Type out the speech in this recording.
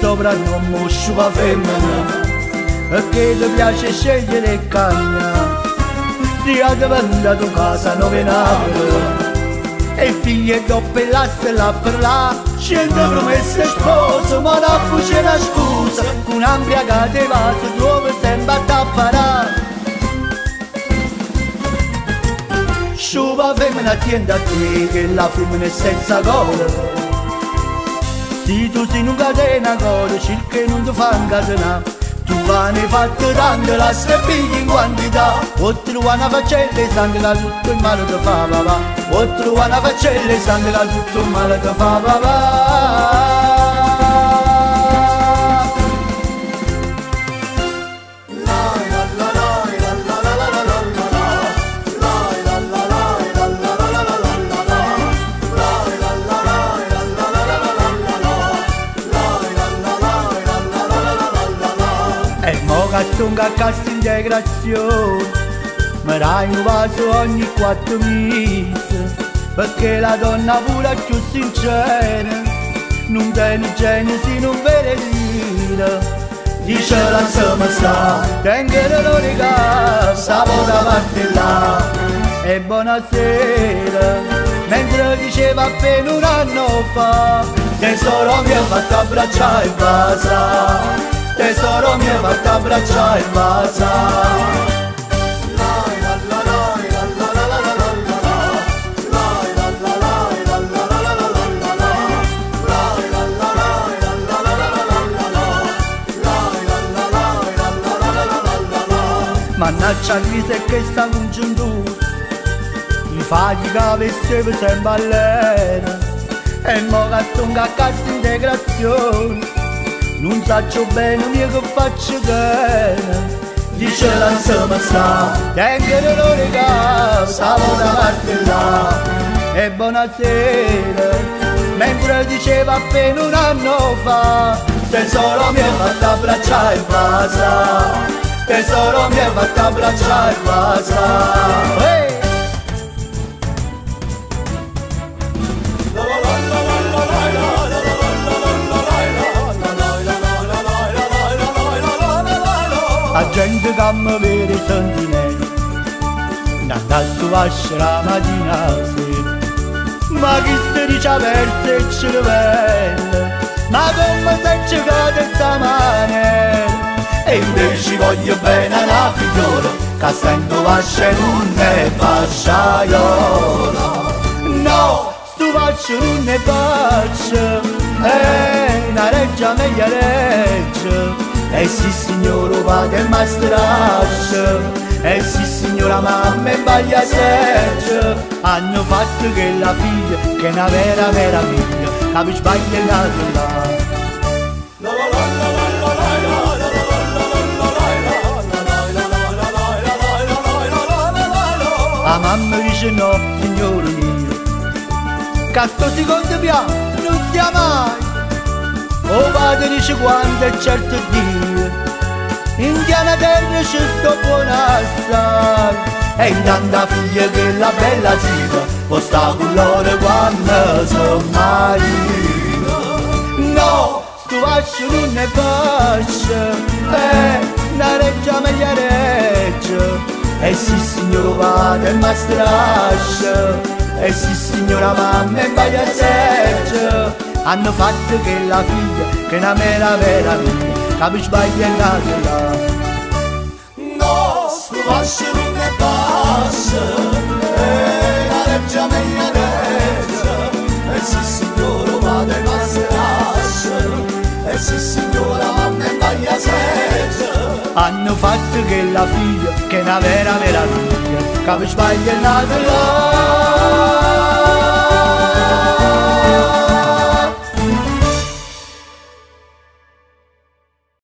soprannome sciupa femmina, perché ti piace scegliere il cagna. Ti ha venduto casa nove Napoli e il figlietto per là se là per là. Scende promesse sposo, ma la fuce la scusa, con un'ampia cade vaso dove sempre a tapparare. Sciupa femmina attende a te che la femmina è senza coda. Se tu sei in una catena coda, cerca e non ti fa incatenare. Tu ne fatto tanto, la stepigli in quantità. Oltre una facella sangue che tutto il male ti fa papà. Oltre una facella sangue che tutto il male ti fa papà. E mo castonga a cassa integrazione, mi dai un vaso ogni 4 mesi, perché la donna pure più sincera non tiene genio se non vede l'ira. Dice la sema sta, tenere l'unica, stavo da parte là. E buonasera, mentre diceva appena un anno fa, tesoro mi ha fatto abbracciare in casa. Tesoro mi ha fatto abbracciare in casa. Mannaggia a crisi è questa congiuntura, i fagli che avessi sempre all'era, e mo che stonga a cassa integrazione, non saccio bene io che faccio bene. Dice la sema sta, tenere l'unica, stavo da parte là. E buonasera, mentre diceva appena un anno fa, tesoro mi ha fatto abbracciare in casa. Tesoro mi ha fatto abbracciare in casa. Hey! La gente che mi vede i sentimenti, andando a stuvasce la mattina alla sera. Ma chi si dice aperto il cervello, ma come sei giocato stamane? E invece voglio bene alla figliola, che sento vasce non ne pasciaiola. No, stu vasce non ne pascia, una reggia meglio reggia. E sì signore padre mastrascia, e sì signora mamma e baglia serge, hanno fatto che la figlia, che è una vera meraviglia, capi sbaglia è nato là. La mamma dice no, signore mio, che sto secondo piano non sia mai. O padre dice quando è certo Dio, in piana terra ci sto buona assai. E intanto la figlia che la bella zia, può sta con loro quando sono marito. No, sto vascio non ne faccio, una reggia meglio reggia. E sì signor padre ma strascia, e sì signora mamma e baglia serge, hanno fatto che la figlia, che è una mera meraviglia, capi sbaglia è nato là. No, sto vascio non ne passa, la reggia meglio reggia, e sì signora padre ma strascia, e sì signora mamma e baglia serge, hanno fatto che la figlia, che è una vera meraviglia, capi sbaglia è nato là.